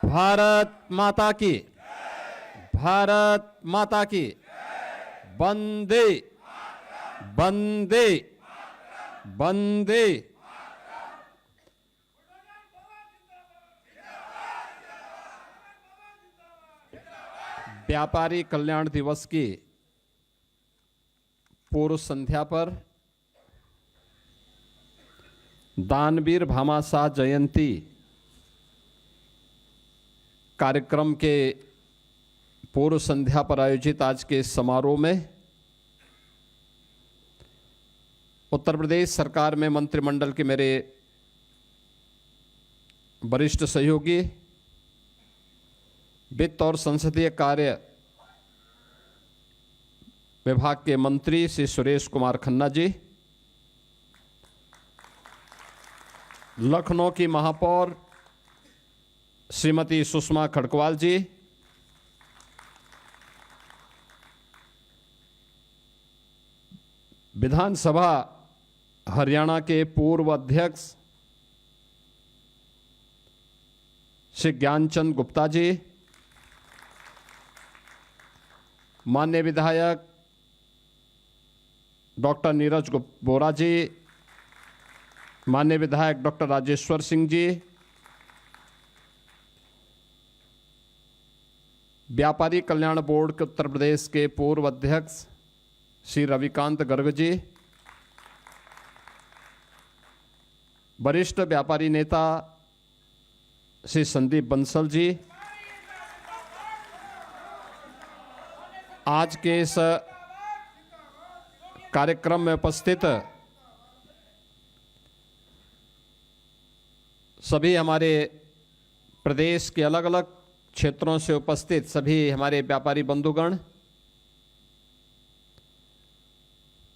भारत माता की, भारत माता की, वंदे वंदे वंदे। व्यापारी कल्याण दिवस की पूर्व संध्या पर दानवीर भामाशाह जयंती कार्यक्रम के पूर्व संध्या पर आयोजित आज के इस समारोह में उत्तर प्रदेश सरकार में मंत्रिमंडल के मेरे वरिष्ठ सहयोगी, वित्त और संसदीय कार्य विभाग के मंत्री श्री सुरेश कुमार खन्ना जी, लखनऊ की महापौर श्रीमती सुषमा खड़कवाल जी, विधानसभा हरियाणा के पूर्व अध्यक्ष श्री ज्ञानचंद गुप्ता जी, माननीय विधायक डॉक्टर नीरज बोरा जी, माननीय विधायक डॉक्टर राजेश्वर सिंह जी, व्यापारी कल्याण बोर्ड के उत्तर प्रदेश के पूर्व अध्यक्ष श्री रविकांत गर्ग जी, वरिष्ठ व्यापारी नेता श्री संदीप बंसल जी, आज के इस कार्यक्रम में उपस्थित सभी हमारे प्रदेश के अलग अलग क्षेत्रों से उपस्थित सभी हमारे व्यापारी बंधुगण,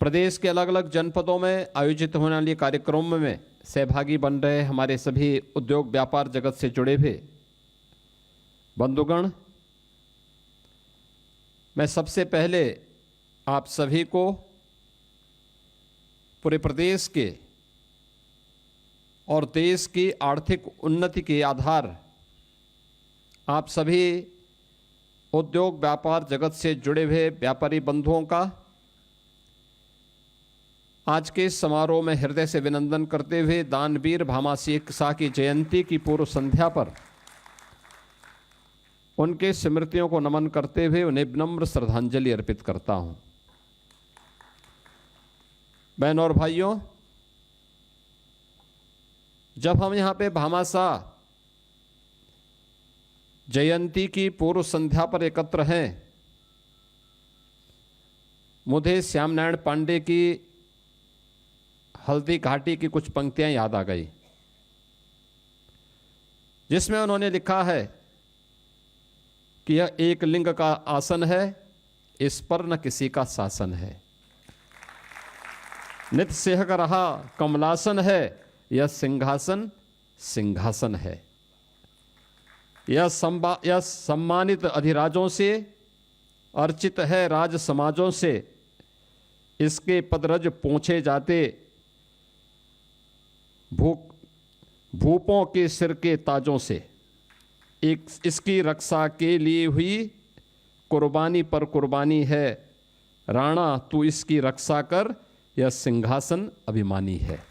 प्रदेश के अलग अलग जनपदों में आयोजित होने वाले कार्यक्रमों में सहभागी बन रहे हमारे सभी उद्योग व्यापार जगत से जुड़े हुए बंधुगण, मैं सबसे पहले आप सभी को पूरे प्रदेश के और देश की आर्थिक उन्नति के आधार आप सभी उद्योग व्यापार जगत से जुड़े हुए व्यापारी बंधुओं का आज के इस समारोह में हृदय से अभिनंदन करते हुए दानवीर भामाशाह की जयंती की पूर्व संध्या पर उनके स्मृतियों को नमन करते हुए उन्हें विनम्र श्रद्धांजलि अर्पित करता हूं। बहनों और भाइयों, जब हम यहां पे भामाशाह जयंती की पूर्व संध्या पर एकत्र हैं, मुझे श्याम नारायण पांडे की हल्दी घाटी की कुछ पंक्तियां याद आ गई, जिसमें उन्होंने लिखा है कि यह एक लिंग का आसन है, इस पर न किसी का शासन है। नित सेहक रहा कमलासन है, यह सिंहासन सिंहासन है। यह सम्मानित अधिराजों से, अर्चित है राज समाजों से, इसके पदरज पोंछे जाते, भूपों के सिर के ताजों से। एक इसकी रक्षा के लिए हुई कुर्बानी पर कुर्बानी है, राणा तू इसकी रक्षा कर, यह सिंहासन अभिमानी है।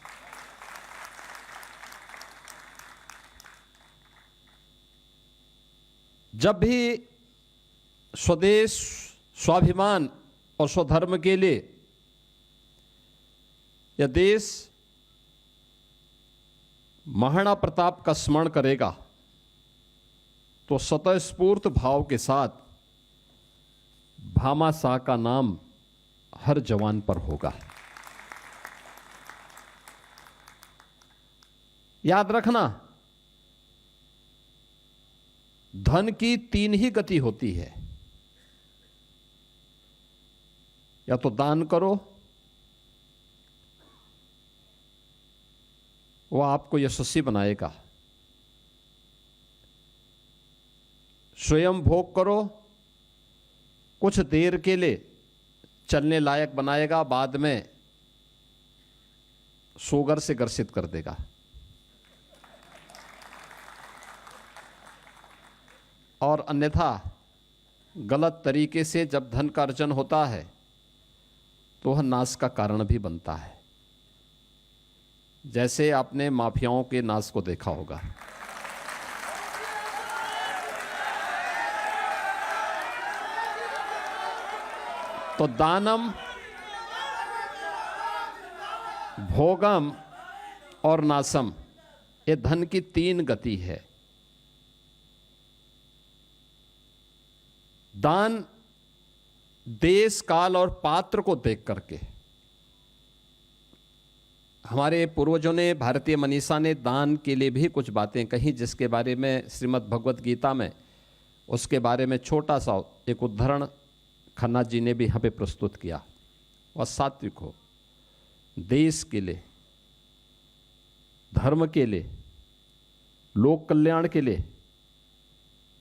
जब भी स्वदेश, स्वाभिमान और स्वधर्म के लिए यह देश महाराणा प्रताप का स्मरण करेगा तो स्वतःस्फूर्त भाव के साथ भामाशाह का नाम हर जवान पर होगा। याद रखना, धन की तीन ही गति होती है, या तो दान करो, वो आपको यशस्वी बनाएगा, स्वयं भोग करो, कुछ देर के लिए चलने लायक बनाएगा, बाद में शुगर से ग्रसित कर देगा। और अन्यथा गलत तरीके से जब धन का अर्जन होता है तो वह नाश का कारण भी बनता है। जैसे आपने माफियाओं के नाश को देखा होगा। तो दानम, भोगम और नासम, ये धन की तीन गति है। दान देश, काल और पात्र को देख करके, हमारे पूर्वजों ने, भारतीय मनीषा ने दान के लिए भी कुछ बातें कही, जिसके बारे में श्रीमद् भगवत गीता में उसके बारे में छोटा सा एक उद्धरण खन्ना जी ने भी यहाँ पे प्रस्तुत किया। वह सात्विक हो, देश के लिए, धर्म के लिए, लोक कल्याण के लिए,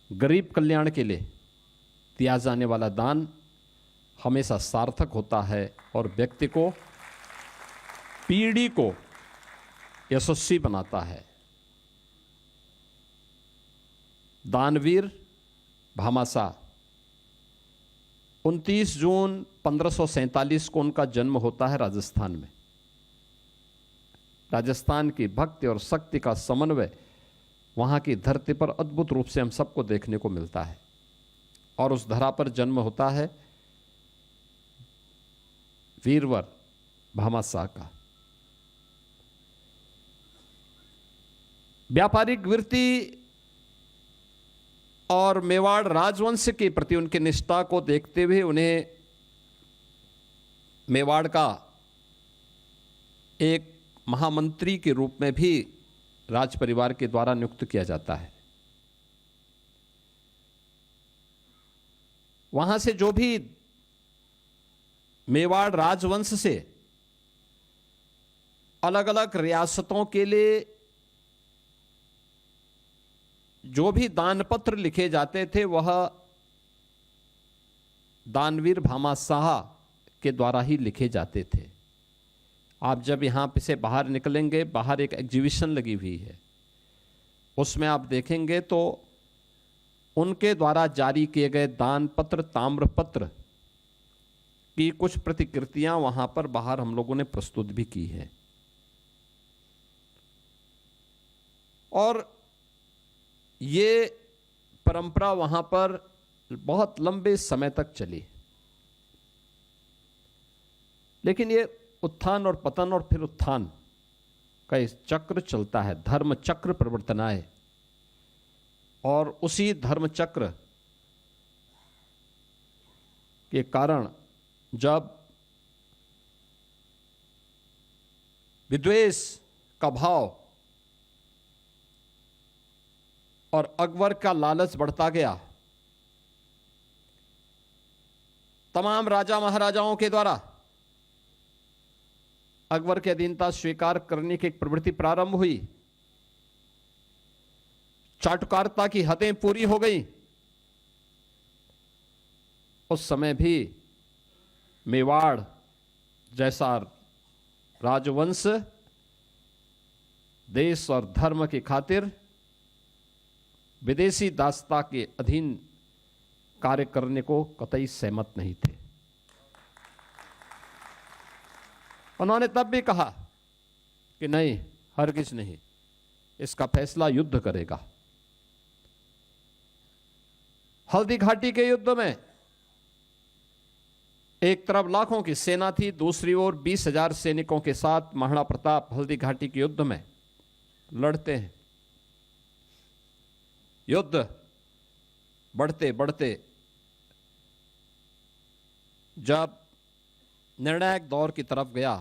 गरीब कल्याण के लिए दिया जाने वाला दान हमेशा सार्थक होता है और व्यक्ति को, पीढ़ी को यशस्वी बनाता है। दानवीर भामाशाह 29 जून 1547 को उनका जन्म होता है राजस्थान में। राजस्थान की भक्ति और शक्ति का समन्वय वहां की धरती पर अद्भुत रूप से हम सबको देखने को मिलता है। और उस धरा पर जन्म होता है वीरवर भामाशाह का। व्यापारिक वृत्ति और मेवाड़ राजवंश के प्रति उनकी निष्ठा को देखते हुए उन्हें मेवाड़ का एक महामंत्री के रूप में भी राज परिवार के द्वारा नियुक्त किया जाता है। वहां से जो भी मेवाड़ राजवंश से अलग अलग रियासतों के लिए जो भी दानपत्र लिखे जाते थे वह दानवीर भामाशाह के द्वारा ही लिखे जाते थे। आप जब यहां से बाहर निकलेंगे, बाहर एक एग्जीबिशन लगी हुई है, उसमें आप देखेंगे तो उनके द्वारा जारी किए गए दान पत्र, ताम्र पत्र की कुछ प्रतिकृतियां वहां पर बाहर हम लोगों ने प्रस्तुत भी की है। और ये परंपरा वहां पर बहुत लंबे समय तक चली। लेकिन ये उत्थान और पतन और फिर उत्थान का इस चक्र चलता है, धर्म चक्र प्रवर्तनाए। और उसी धर्म चक्र के कारण जब विद्वेष का भाव और अकबर का लालच बढ़ता गया, तमाम राजा महाराजाओं के द्वारा अकबर की अधीनता स्वीकार करने की एक प्रवृत्ति प्रारंभ हुई। चाटुकारिता की हदें पूरी हो गई। उस समय भी मेवाड़ जैसा राजवंश देश और धर्म की खातिर विदेशी दासता के अधीन कार्य करने को कतई सहमत नहीं थे। उन्होंने तब भी कहा कि नहीं, हरगिज नहीं, इसका फैसला युद्ध करेगा। हल्दी घाटी के युद्ध में एक तरफ लाखों की सेना थी, दूसरी ओर 20,000 सैनिकों के साथ महाराणा प्रताप हल्दी घाटी के युद्ध में लड़ते हैं। युद्ध बढ़ते बढ़ते जब निर्णायक दौर की तरफ गया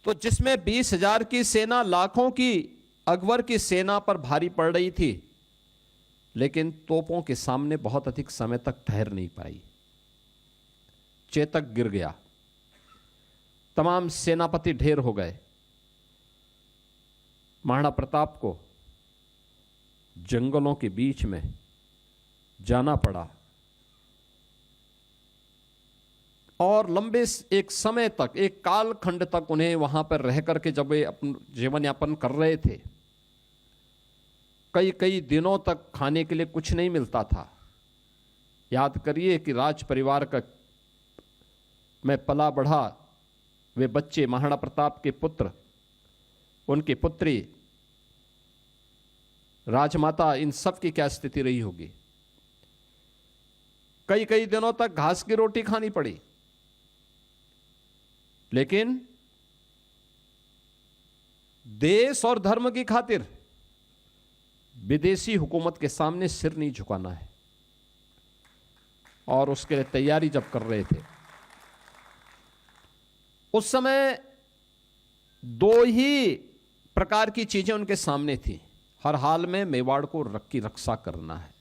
तो जिसमें 20,000 की सेना लाखों की अकबर की सेना पर भारी पड़ रही थी, लेकिन तोपों के सामने बहुत अधिक समय तक ठहर नहीं पाई। चेतक गिर गया, तमाम सेनापति ढेर हो गए। महाराणा प्रताप को जंगलों के बीच में जाना पड़ा और लंबे एक समय तक, एक कालखंड तक उन्हें वहां पर रह करके जब वे अपना जीवन यापन कर रहे थे कई कई दिनों तक खाने के लिए कुछ नहीं मिलता था। याद करिए कि राज परिवार का मैं पला बढ़ा, वे बच्चे महाराणा प्रताप के पुत्र, उनकी पुत्री, राजमाता, इन सब की क्या स्थिति रही होगी। कई कई दिनों तक घास की रोटी खानी पड़ी, लेकिन देश और धर्म की खातिर विदेशी हुकूमत के सामने सिर नहीं झुकाना है, और उसके लिए तैयारी जब कर रहे थे, उस समय दो ही प्रकार की चीजें उनके सामने थी। हर हाल में मेवाड़ को की रक्षा करना है,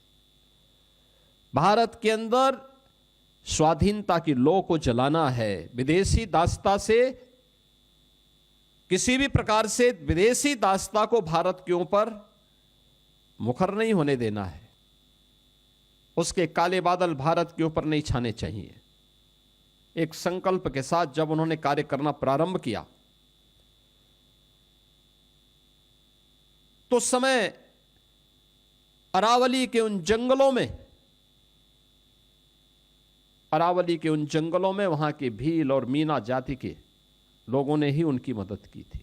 भारत के अंदर स्वाधीनता की लौ को जलाना है, विदेशी दासता से, किसी भी प्रकार से विदेशी दासता को भारत के ऊपर मुखर नहीं होने देना है, उसके काले बादल भारत के ऊपर नहीं छाने चाहिए। एक संकल्प के साथ जब उन्होंने कार्य करना प्रारंभ किया, तो समय अरावली के उन जंगलों में वहां के भील और मीना जाति के लोगों ने ही उनकी मदद की थी।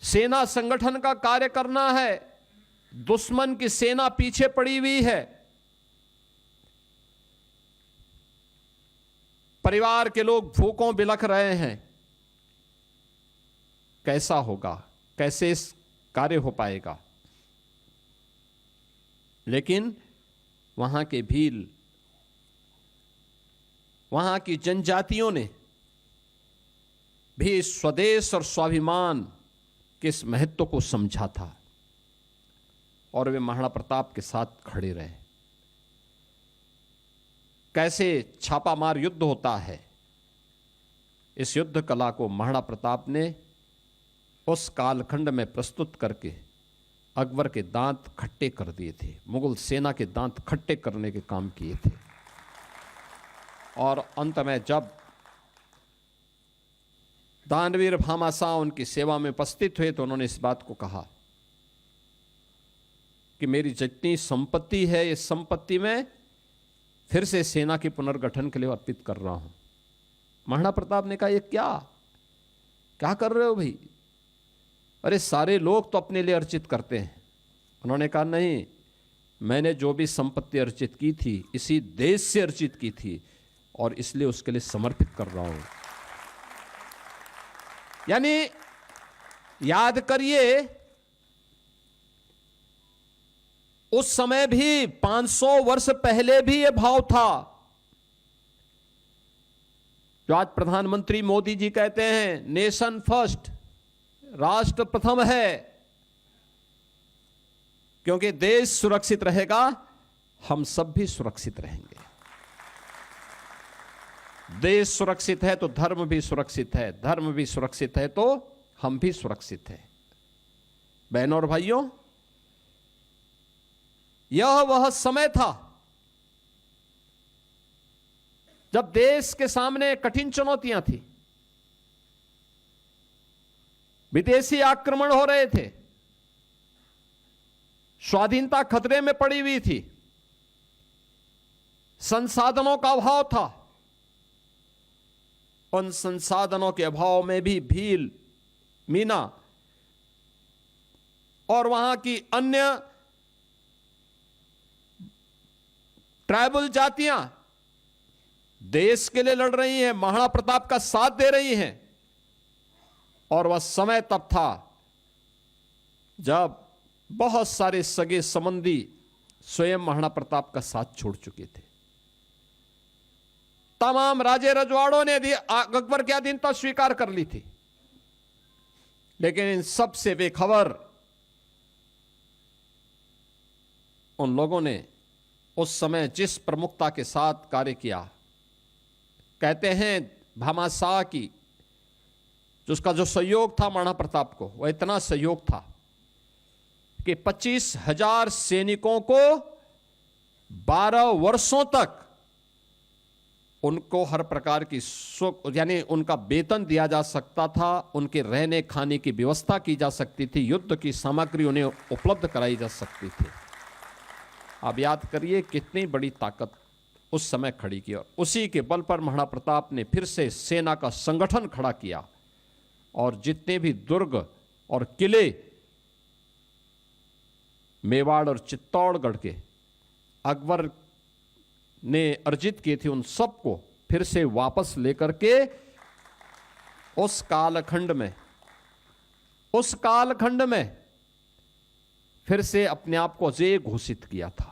सेना संगठन का कार्य करना है, दुश्मन की सेना पीछे पड़ी हुई है, परिवार के लोग भूखों बिलख रहे हैं, कैसा होगा, कैसे इस कार्य हो पाएगा। लेकिन वहां के भील, वहां की जनजातियों ने भी स्वदेश और स्वाभिमान के इस महत्व को समझा था, और वे महाराणा प्रताप के साथ खड़े रहे। कैसे छापामार युद्ध होता है, इस युद्ध कला को महाराणा प्रताप ने उस कालखंड में प्रस्तुत करके अकबर के दांत खट्टे कर दिए थे, मुगल सेना के दांत खट्टे करने के काम किए थे। और अंत में जब दानवीर भामाशाह उनकी सेवा में उपस्थित हुए, तो उन्होंने इस बात को कहा कि मेरी जितनी संपत्ति है, इस संपत्ति में फिर से सेना के पुनर्गठन के लिए अर्पित कर रहा हूं। महाराणा प्रताप ने कहा, ये क्या कर रहे हो भाई? अरे सारे लोग तो अपने लिए अर्जित करते हैं। उन्होंने कहा, नहीं, मैंने जो भी संपत्ति अर्जित की थी इसी देश से अर्जित की थी, और इसलिए उसके लिए समर्पित कर रहा हूं। यानी याद करिए, उस समय भी 500 वर्ष पहले भी यह भाव था, जो आज प्रधानमंत्री मोदी जी कहते हैं नेशन फर्स्ट, राष्ट्र प्रथम है, क्योंकि देश सुरक्षित रहेगा, हम सब भी सुरक्षित रहेंगे। देश सुरक्षित है तो धर्म भी सुरक्षित है, धर्म भी सुरक्षित है तो हम भी सुरक्षित हैं। बहनों और भाइयों, यह वह समय था जब देश के सामने कठिन चुनौतियां थी, विदेशी आक्रमण हो रहे थे, स्वाधीनता खतरे में पड़ी हुई थी, संसाधनों का अभाव था। उन संसाधनों के अभाव में भी भील, मीना और वहां की अन्य ट्राइबल जातियां देश के लिए लड़ रही हैं, महाराणा प्रताप का साथ दे रही हैं। और वह समय तब था जब बहुत सारे सगे संबंधी स्वयं महाराणा प्रताप का साथ छोड़ चुके थे। तमाम राजे रजवाड़ों ने अकबर की अधीनता स्वीकार कर ली थी, लेकिन इन सब से बेखबर उन लोगों ने उस समय जिस प्रमुखता के साथ कार्य किया, कहते हैं भामाशाह की उसका जो सहयोग था महाराणा प्रताप को, वह इतना सहयोग था कि 25,000 सैनिकों को 12 वर्षों तक उनको हर प्रकार की सुख यानी उनका वेतन दिया जा सकता था, उनके रहने खाने की व्यवस्था की जा सकती थी, युद्ध की सामग्री उन्हें उपलब्ध कराई जा सकती थी। आप याद करिए कितनी बड़ी ताकत उस समय खड़ी की, और उसी के बल पर महाराणा प्रताप ने फिर से सेना का संगठन खड़ा किया और जितने भी दुर्ग और किले मेवाड़ और चित्तौड़गढ़ के अकबर ने अर्जित किए थे उन सबको फिर से वापस लेकर के उस कालखंड में फिर से अपने आप को अजेय घोषित किया था,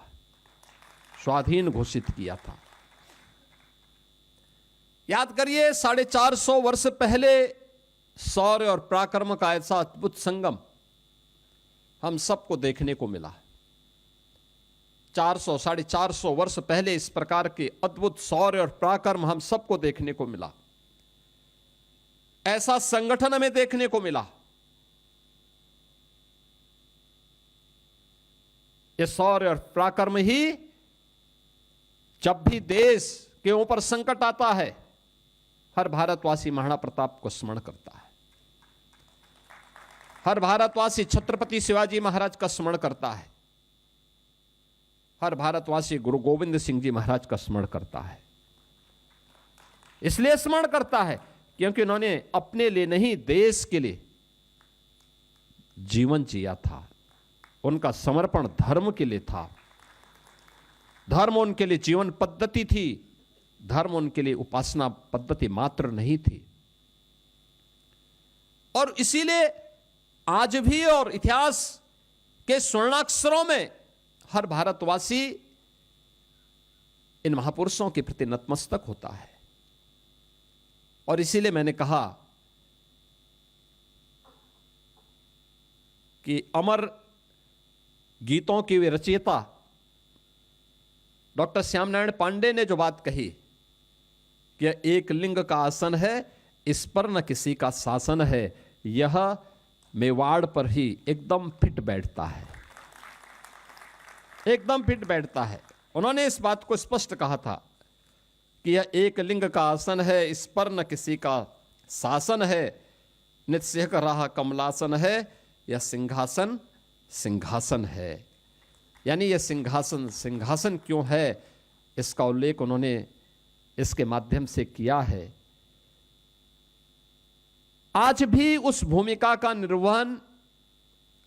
स्वाधीन घोषित किया था। याद करिए 450 वर्ष पहले शौर्य और पराक्रम का ऐसा अद्भुत संगम हम सबको देखने को मिला। 450 वर्ष पहले इस प्रकार के अद्भुत शौर्य और पराक्रम हम सबको देखने को मिला, ऐसा संगठन हमें देखने को मिला। ये शौर्य और पराक्रम ही जब भी देश के ऊपर संकट आता है, हर भारतवासी महाराणा प्रताप को स्मरण करता है, हर भारतवासी छत्रपति शिवाजी महाराज का स्मरण करता है, हर भारतवासी गुरु गोविंद सिंह जी महाराज का स्मरण करता है। इसलिए स्मरण करता है क्योंकि उन्होंने अपने लिए नहीं, देश के लिए जीवन जिया था। उनका समर्पण धर्म के लिए था। धर्म उनके लिए जीवन पद्धति थी, धर्म उनके लिए उपासना पद्धति मात्र नहीं थी। और इसीलिए आज भी और इतिहास के स्वर्णाक्षरों में हर भारतवासी इन महापुरुषों के प्रति नतमस्तक होता है। और इसीलिए मैंने कहा कि अमर गीतों के वे रचयिता डॉक्टर श्याम नारायण पांडे ने जो बात कही कि एक लिंग का आसन है, इस पर न किसी का शासन है, यह मेवाड़ पर ही एकदम फिट बैठता है, एकदम फिट बैठता है। उन्होंने इस बात को स्पष्ट कहा था कि यह एक लिंग का आसन है, इस पर न किसी का शासन है, नित्य का रहा कमलासन है, यह सिंहासन सिंहासन है। यानी यह सिंहासन सिंहासन क्यों है, इसका उल्लेख उन्होंने इसके माध्यम से किया है। आज भी उस भूमिका का निर्वहन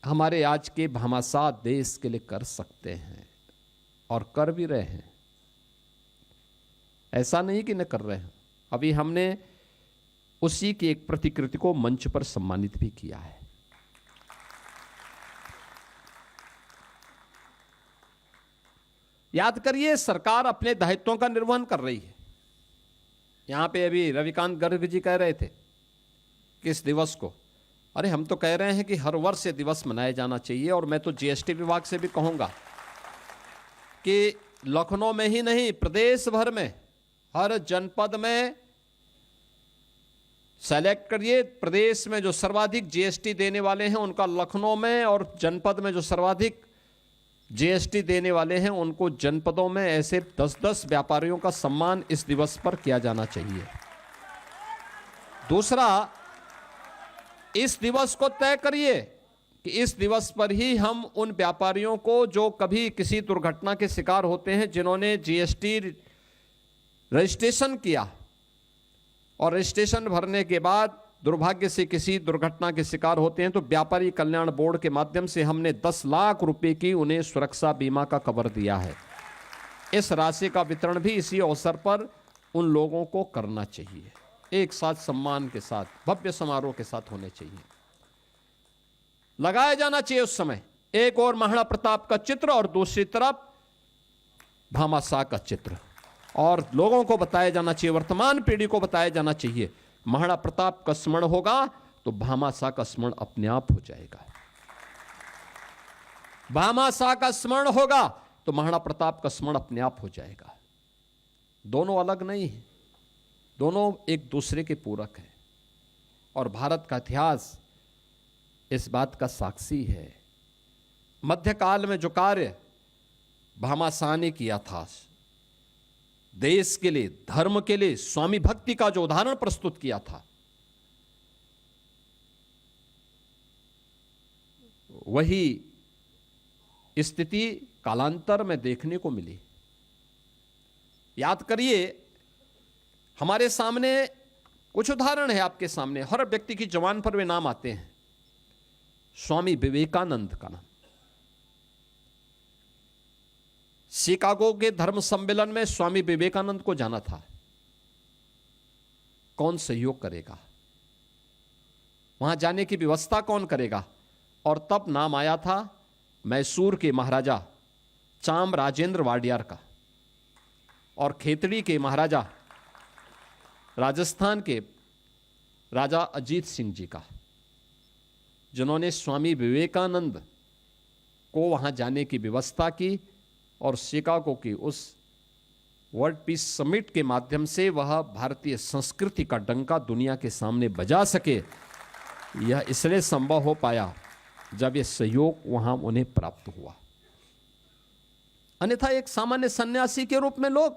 हमारे आज के भामाशाह देश के लिए कर सकते हैं और कर भी रहे हैं। ऐसा नहीं कि न कर रहे हैं। अभी हमने उसी की एक प्रतिकृति को मंच पर सम्मानित भी किया है। याद करिए, सरकार अपने दायित्वों का निर्वहन कर रही है। यहां पे अभी रविकांत गर्ग जी कह रहे थे कि इस दिवस को, अरे हम तो कह रहे हैं कि हर वर्ष ये दिवस मनाया जाना चाहिए। और मैं तो जीएसटी विभाग से भी कहूंगा कि लखनऊ में ही नहीं, प्रदेश भर में हर जनपद में सेलेक्ट करिए। प्रदेश में जो सर्वाधिक जीएसटी देने वाले हैं उनका लखनऊ में, और जनपद में जो सर्वाधिक जीएसटी देने वाले हैं उनको जनपदों में ऐसे 10-10 व्यापारियों का सम्मान इस दिवस पर किया जाना चाहिए। दूसरा, इस दिवस को तय करिए कि इस दिवस पर ही हम उन व्यापारियों को जो कभी किसी दुर्घटना के शिकार होते हैं, जिन्होंने जीएसटी रजिस्ट्रेशन किया और रजिस्ट्रेशन भरने के बाद दुर्भाग्य से किसी दुर्घटना के शिकार होते हैं, तो व्यापारी कल्याण बोर्ड के माध्यम से हमने 10 लाख रुपए की उन्हें सुरक्षा बीमा का कवर दिया है। इस राशि का वितरण भी इसी अवसर पर उन लोगों को करना चाहिए, एक साथ सम्मान के साथ, भव्य समारोह के साथ होने चाहिए, लगाया जाना चाहिए। उस समय एक और महाराणा प्रताप का चित्र और दूसरी तरफ भामाशाह का चित्र, और लोगों को बताया जाना चाहिए, वर्तमान पीढ़ी को बताया जाना चाहिए, महाराणा प्रताप का स्मरण होगा तो भामाशाह का स्मरण अपने आप हो जाएगा। भामाशाह का स्मरण होगा तो महाराणा प्रताप का स्मरण अपने आप हो जाएगा। दोनों अलग नहीं है, दोनों एक दूसरे के पूरक हैं। और भारत का इतिहास इस बात का साक्षी है। मध्यकाल में जो कार्य भामाशाह ने किया था, देश के लिए, धर्म के लिए स्वामी भक्ति का जो उदाहरण प्रस्तुत किया था, वही स्थिति कालांतर में देखने को मिली। याद करिए, हमारे सामने कुछ उदाहरण है, आपके सामने हर व्यक्ति की जबान पर वे नाम आते हैं। स्वामी विवेकानंद का नाम, शिकागो के धर्म सम्मेलन में स्वामी विवेकानंद को जाना था, कौन सहयोग करेगा, वहां जाने की व्यवस्था कौन करेगा? और तब नाम आया था मैसूर के महाराजा चाम राजेंद्र वाडियार का और खेतड़ी के महाराजा राजस्थान के राजा अजीत सिंह जी का, जिन्होंने स्वामी विवेकानंद को वहां जाने की व्यवस्था की और शिकागो की उस वर्ल्ड पीस समिट के माध्यम से वह भारतीय संस्कृति का डंका दुनिया के सामने बजा सके। यह इसलिए संभव हो पाया जब यह सहयोग वहां उन्हें प्राप्त हुआ। अन्यथा एक सामान्य सन्यासी के रूप में लोग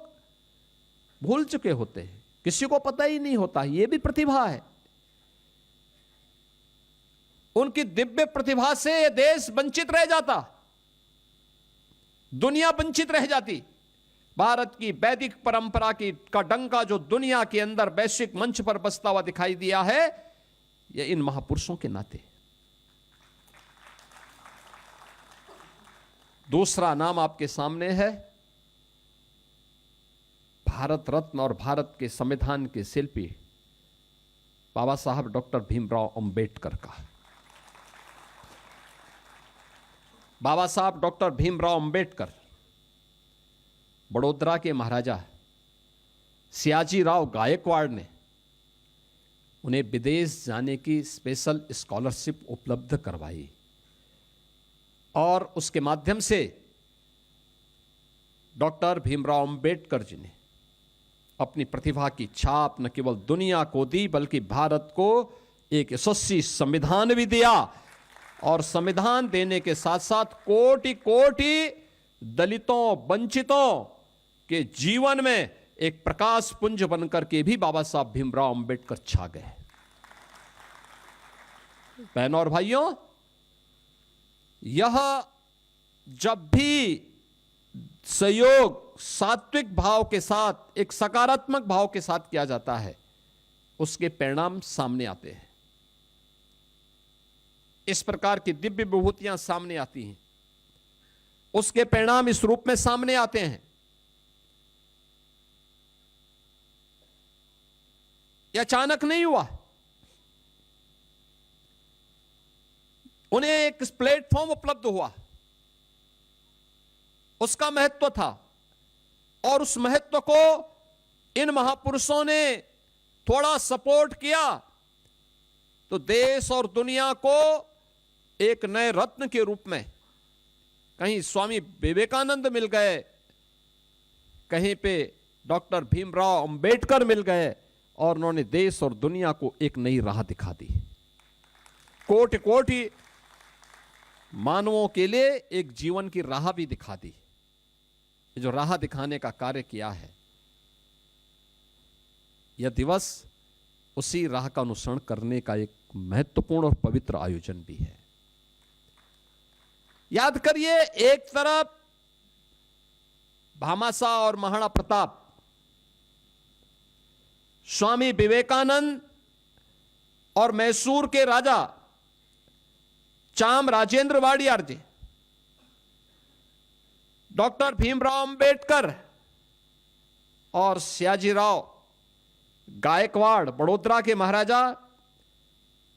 भूल चुके होते हैं, किसी को पता ही नहीं होता यह भी प्रतिभा है। उनकी दिव्य प्रतिभा से यह देश वंचित रह जाता, दुनिया वंचित रह जाती। भारत की वैदिक परंपरा की का डंका जो दुनिया के अंदर वैश्विक मंच पर बसता हुआ दिखाई दिया है, यह इन महापुरुषों के नाते। दूसरा नाम आपके सामने है भारत रत्न और भारत के संविधान के शिल्पी बाबा साहब डॉक्टर भीमराव अंबेडकर का। बाबा साहब डॉक्टर भीमराव अंबेडकर बड़ौदा के महाराजा सियाजी राव गायकवाड़ ने उन्हें विदेश जाने की स्पेशल स्कॉलरशिप उपलब्ध करवाई और उसके माध्यम से डॉक्टर भीमराव अंबेडकर जी ने अपनी प्रतिभा की छाप न केवल दुनिया को दी बल्कि भारत को एक यशस्वी संविधान भी दिया। और संविधान देने के साथ साथ कोटि कोटि दलितों वंचितों के जीवन में एक प्रकाश पुंज बनकर के भी बाबा साहब भीमराव अंबेडकर छा गए। बहनों और भाइयों, यह जब भी सहयोग सात्विक भाव के साथ, एक सकारात्मक भाव के साथ किया जाता है, उसके परिणाम सामने आते हैं। इस प्रकार की दिव्य विभूतियां सामने आती हैं, उसके परिणाम इस रूप में सामने आते हैं। यह अचानक नहीं हुआ, उन्हें एक प्लेटफॉर्म उपलब्ध हुआ, उसका महत्व था और उस महत्व को इन महापुरुषों ने थोड़ा सपोर्ट किया तो देश और दुनिया को एक नए रत्न के रूप में, कहीं स्वामी विवेकानंद मिल गए, कहीं पे डॉक्टर भीमराव अंबेडकर मिल गए और उन्होंने देश और दुनिया को एक नई राह दिखा दी। कोटि कोटि मानवों के लिए एक जीवन की राह भी दिखा दी। जो राह दिखाने का कार्य किया है, यह दिवस उसी राह का अनुसरण करने का एक महत्वपूर्ण और पवित्र आयोजन भी है। याद करिए, एक तरफ भामाशाह और महाराणा प्रताप, स्वामी विवेकानंद और मैसूर के राजा चाम राजेंद्र वाडियार जी, डॉक्टर भीमराव अंबेडकर और सियाजीराव गायकवाड़ बड़ौदा के महाराजा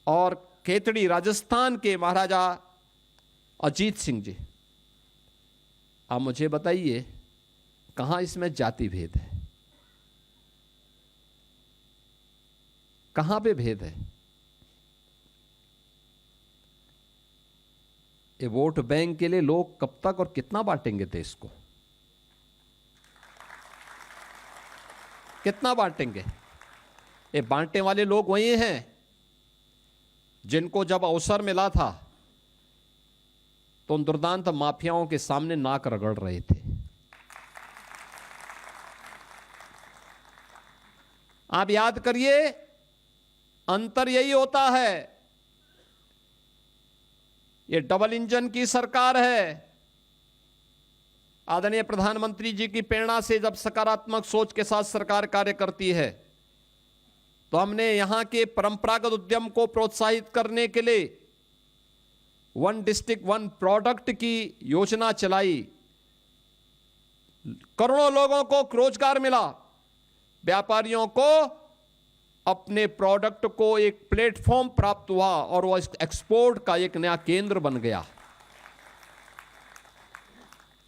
और खेतड़ी राजस्थान के महाराजा अजीत सिंह जी। आप मुझे बताइए, कहां इसमें जाति भेद है? कहां पे भेद है? ये वोट बैंक के लिए लोग कब तक और कितना बांटेंगे देश को? कितना बांटेंगे? ये बांटने वाले लोग वही हैं जिनको जब अवसर मिला था तो उन दुर्दांत माफियाओं के सामने नाक रगड़ रहे थे। आप याद करिए, अंतर यही होता है, ये डबल इंजन की सरकार है। आदरणीय प्रधानमंत्री जी की प्रेरणा से जब सकारात्मक सोच के साथ सरकार कार्य करती है, तो हमने यहां के परंपरागत उद्यम को प्रोत्साहित करने के लिए वन डिस्ट्रिक्ट वन प्रोडक्ट की योजना चलाई। करोड़ों लोगों को रोजगार मिला, व्यापारियों को अपने प्रोडक्ट को एक प्लेटफॉर्म प्राप्त हुआ और वो एक्सपोर्ट का एक नया केंद्र बन गया।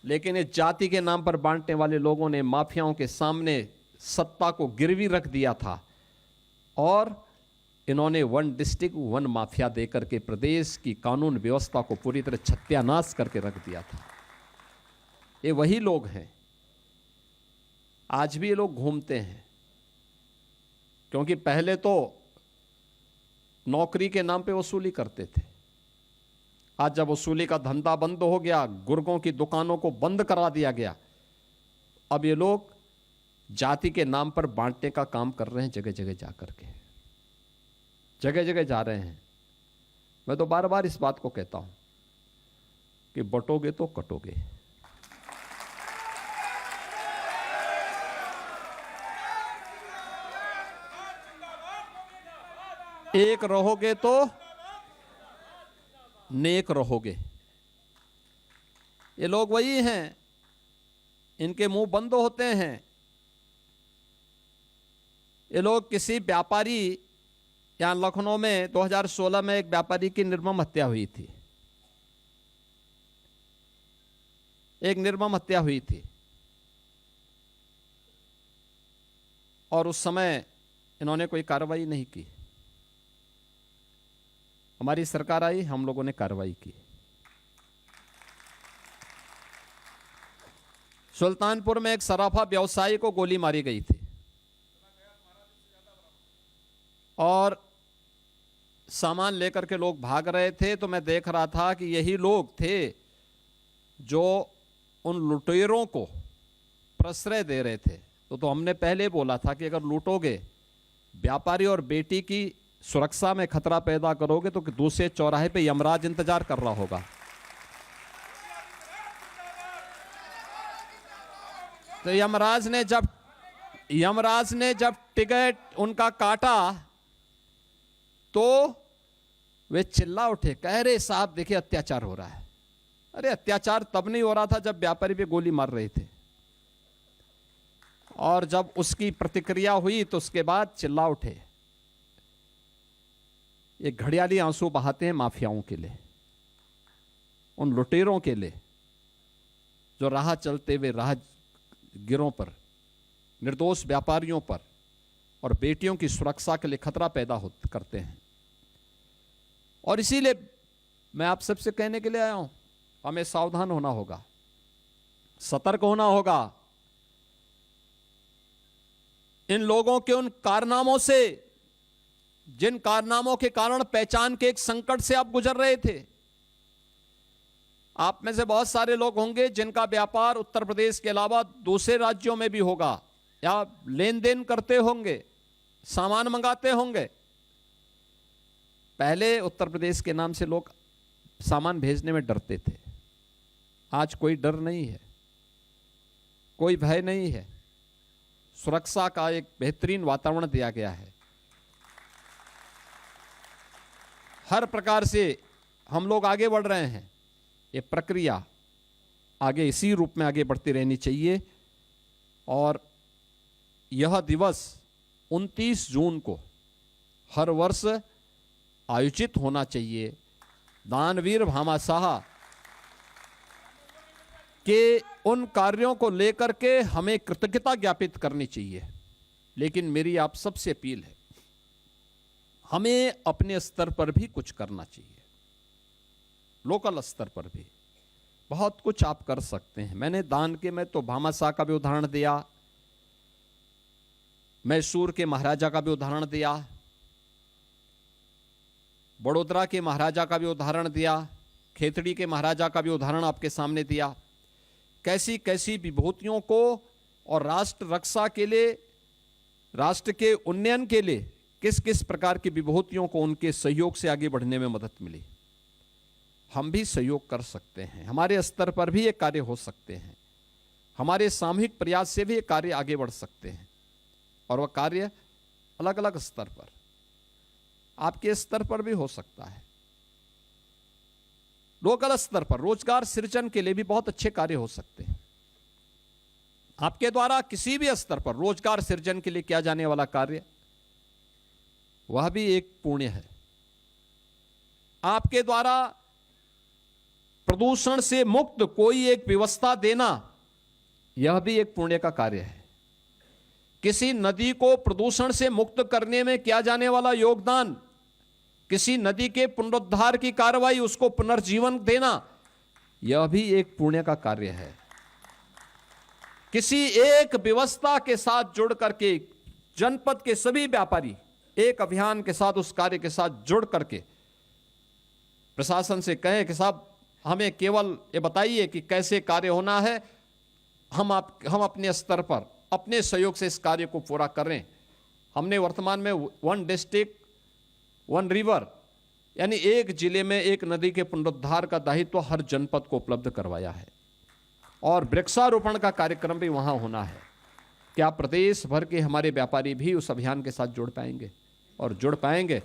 लेकिन इस जाति के नाम पर बांटने वाले लोगों ने माफियाओं के सामने सत्ता को गिरवी रख दिया था और इन्होंने वन डिस्ट्रिक्ट वन माफिया देकर के प्रदेश की कानून व्यवस्था को पूरी तरह सत्यानाश करके रख दिया था। ये वही लोग हैं, आज भी ये लोग घूमते हैं, क्योंकि पहले तो नौकरी के नाम पे वसूली करते थे। आज जब वसूली का धंधा बंद हो गया, गुर्गों की दुकानों को बंद करा दिया गया, अब ये लोग जाति के नाम पर बांटने का काम कर रहे हैं। जगह जगह जाकर के जगह जगह जा रहे हैं। मैं तो बार बार इस बात को कहता हूं कि बटोगे तो कटोगे। एक रहोगे तो नेक रहोगे। ये लोग वही हैं, इनके मुंह बंद होते हैं। ये लोग किसी व्यापारी, यहां लखनऊ में 2016 में एक व्यापारी की निर्मम हत्या हुई थी, एक निर्मम हत्या हुई थी, और उस समय इन्होंने कोई कार्रवाई नहीं की। हमारी सरकार आई, हम लोगों ने कार्रवाई की। सुल्तानपुर में एक सराफा व्यवसायी को गोली मारी गई थी और सामान लेकर के लोग भाग रहे थे, तो मैं देख रहा था कि यही लोग थे जो उन लुटेरों को प्रश्रय दे रहे थे। तो हमने पहले बोला था कि अगर लूटोगे, व्यापारी और बेटी की सुरक्षा में खतरा पैदा करोगे, तो दूसरे चौराहे पे यमराज इंतजार कर रहा होगा। तो यमराज ने जब टिकट उनका काटा तो वे चिल्ला उठे, कह रहे साहब देखिए अत्याचार हो रहा है। अरे अत्याचार तब नहीं हो रहा था जब व्यापारी पे गोली मार रहे थे, और जब उसकी प्रतिक्रिया हुई तो उसके बाद चिल्ला उठे। ये घड़ियाली आंसू बहाते हैं माफियाओं के लिए, उन लुटेरों के लिए जो राह चलते हुए राहगीरों पर, निर्दोष व्यापारियों पर और बेटियों की सुरक्षा के लिए खतरा पैदा करते हैं। और इसीलिए मैं आप सबसे कहने के लिए आया हूं, हमें सावधान होना होगा, सतर्क होना होगा। इन लोगों के उन कारनामों से, जिन कारनामों के कारण पहचान के एक संकट से आप गुजर रहे थे। आप में से बहुत सारे लोग होंगे जिनका व्यापार उत्तर प्रदेश के अलावा दूसरे राज्यों में भी होगा, या लेन देन करते होंगे, सामान मंगाते होंगे। पहले उत्तर प्रदेश के नाम से लोग सामान भेजने में डरते थे, आज कोई डर नहीं है, कोई भय नहीं है। सुरक्षा का एक बेहतरीन वातावरण दिया गया है। हर प्रकार से हम लोग आगे बढ़ रहे हैं। ये प्रक्रिया आगे इसी रूप में आगे बढ़ती रहनी चाहिए। और यह दिवस 29 जून को हर वर्ष आयोजित होना चाहिए। दानवीर भामाशाह के उन कार्यों को लेकर के हमें कृतज्ञता ज्ञापित करनी चाहिए। लेकिन मेरी आप सबसे अपील है, हमें अपने स्तर पर भी कुछ करना चाहिए। लोकल स्तर पर भी बहुत कुछ आप कर सकते हैं। मैंने दान के में तो भामाशाह का भी उदाहरण दिया, मैसूर के महाराजा का भी उदाहरण दिया, बड़ोदरा के महाराजा का भी उदाहरण दिया, खेतड़ी के महाराजा का भी उदाहरण आपके सामने दिया। कैसी कैसी विभूतियों को और राष्ट्र रक्षा के लिए राष्ट्र के उन्नयन के लिए किस किस प्रकार की विभूतियों को उनके सहयोग से आगे बढ़ने में मदद मिली, हम भी सहयोग कर सकते हैं। हमारे स्तर पर भी ये कार्य हो सकते हैं, हमारे सामूहिक प्रयास से भी ये कार्य आगे बढ़ सकते हैं। और वह कार्य अलग अलग स्तर पर, आपके स्तर पर भी हो सकता है, लोकल स्तर पर रोजगार सृजन के लिए भी बहुत अच्छे कार्य हो सकते हैं। आपके द्वारा किसी भी स्तर पर रोजगार सृजन के लिए किया जाने वाला कार्य, वह भी एक पुण्य है। आपके द्वारा प्रदूषण से मुक्त कोई एक व्यवस्था देना, यह भी एक पुण्य का कार्य है। किसी नदी को प्रदूषण से मुक्त करने में किया जाने वाला योगदान, किसी नदी के पुनरुद्धार की कार्रवाई, उसको पुनर्जीवन देना, यह भी एक पुण्य का कार्य है। किसी एक व्यवस्था के साथ जुड़ करके जनपद के सभी व्यापारी एक अभियान के साथ, उस कार्य के साथ जुड़ करके प्रशासन से कहें कि साहब हमें केवल ये बताइए कि कैसे कार्य होना है, हम अपने स्तर पर अपने सहयोग से इस कार्य को पूरा करें। हमने वर्तमान में 1 डिस्ट्रिक्ट 1 रिवर, यानी एक जिले में एक नदी के पुनरुद्धार का दायित्व हर जनपद को उपलब्ध करवाया है। और वृक्षारोपण का कार्यक्रम भी वहां होना है। क्या प्रदेश भर के हमारे व्यापारी भी उस अभियान के साथ जुड़ पाएंगे? और जुड़ पाएंगे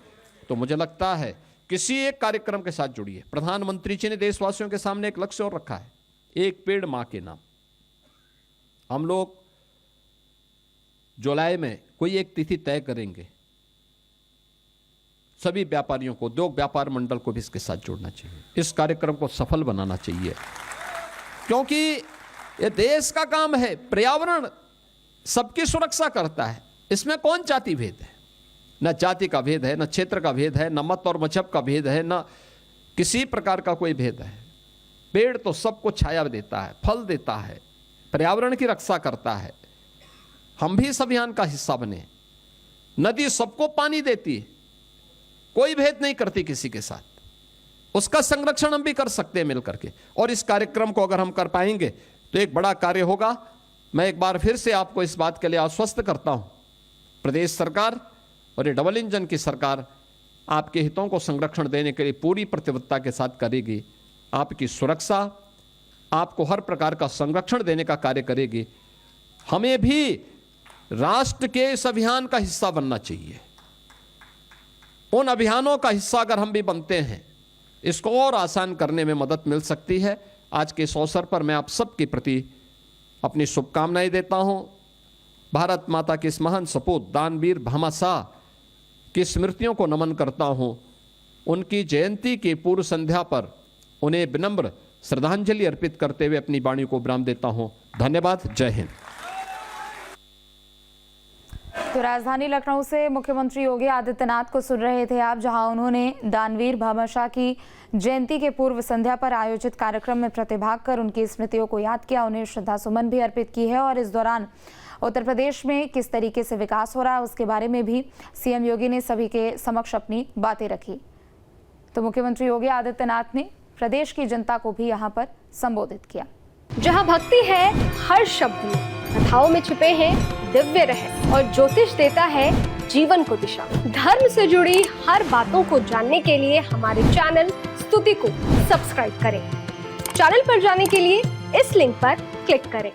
तो मुझे लगता है किसी एक कार्यक्रम के साथ जुड़िए। प्रधानमंत्री जी ने देशवासियों के सामने एक लक्ष्य और रखा है, 1 पेड़ मां के नाम। हम लोग जुलाई में कोई एक तिथि तय करेंगे, सभी व्यापारियों को, उद्योग व्यापार मंडल को भी इसके साथ जोड़ना चाहिए, इस कार्यक्रम को सफल बनाना चाहिए, क्योंकि ये देश का काम है। पर्यावरण सबकी सुरक्षा करता है, इसमें कौन जाति भेद है? न जाति का भेद है, न क्षेत्र का भेद है, न मत और मजहब का भेद है, न किसी प्रकार का कोई भेद है। पेड़ तो सबको छाया देता है, फल देता है, पर्यावरण की रक्षा करता है। हम भी इस अभियान का हिस्सा बने। नदी सबको पानी देती है, कोई भेद नहीं करती किसी के साथ, उसका संरक्षण हम भी कर सकते हैं मिलकर के। और इस कार्यक्रम को अगर हम कर पाएंगे तो एक बड़ा कार्य होगा। मैं एक बार फिर से आपको इस बात के लिए आश्वस्त करता हूं, प्रदेश सरकार और ये डबल इंजन की सरकार आपके हितों को संरक्षण देने के लिए पूरी प्रतिबद्धता के साथ करेगी। आपकी सुरक्षा, आपको हर प्रकार का संरक्षण देने का कार्य करेगी। हमें भी राष्ट्र के इस अभियान का हिस्सा बनना चाहिए। उन अभियानों का हिस्सा अगर हम भी बनते हैं, इसको और आसान करने में मदद मिल सकती है। आज के इस अवसर पर मैं आप सबके प्रति अपनी शुभकामनाएं देता हूं। भारत माता के इस महान सपूत दानवीर भामाशाह की स्मृतियों को नमन करता हूं। उनकी जयंती की पूर्व संध्या पर उन्हें विनम्र श्रद्धांजलि अर्पित करते हुए अपनी वाणी को विराम देता हूं। धन्यवाद। जय हिंद। तो राजधानी लखनऊ से मुख्यमंत्री योगी आदित्यनाथ को सुन रहे थे आप, जहां उन्होंने दानवीर भामाशाह की जयंती के पूर्व संध्या पर आयोजित कार्यक्रम में प्रतिभाग कर उनकी स्मृतियों को याद किया, उन्हें श्रद्धासुमन भी अर्पित की है। और इस दौरान उत्तर प्रदेश में किस तरीके से विकास हो रहा है उसके बारे में भी सीएम योगी ने सभी के समक्ष अपनी बातें रखी। तो मुख्यमंत्री योगी आदित्यनाथ ने प्रदेश की जनता को भी यहाँ पर संबोधित किया। जहाँ भक्ति है हर शब्द में, कथाओं में छुपे हैं दिव्य रहस्य और ज्योतिष देता है जीवन को दिशा। धर्म से जुड़ी हर बातों को जानने के लिए हमारे चैनल स्तुति को सब्सक्राइब करें। चैनल पर जाने के लिए इस लिंक पर क्लिक करें।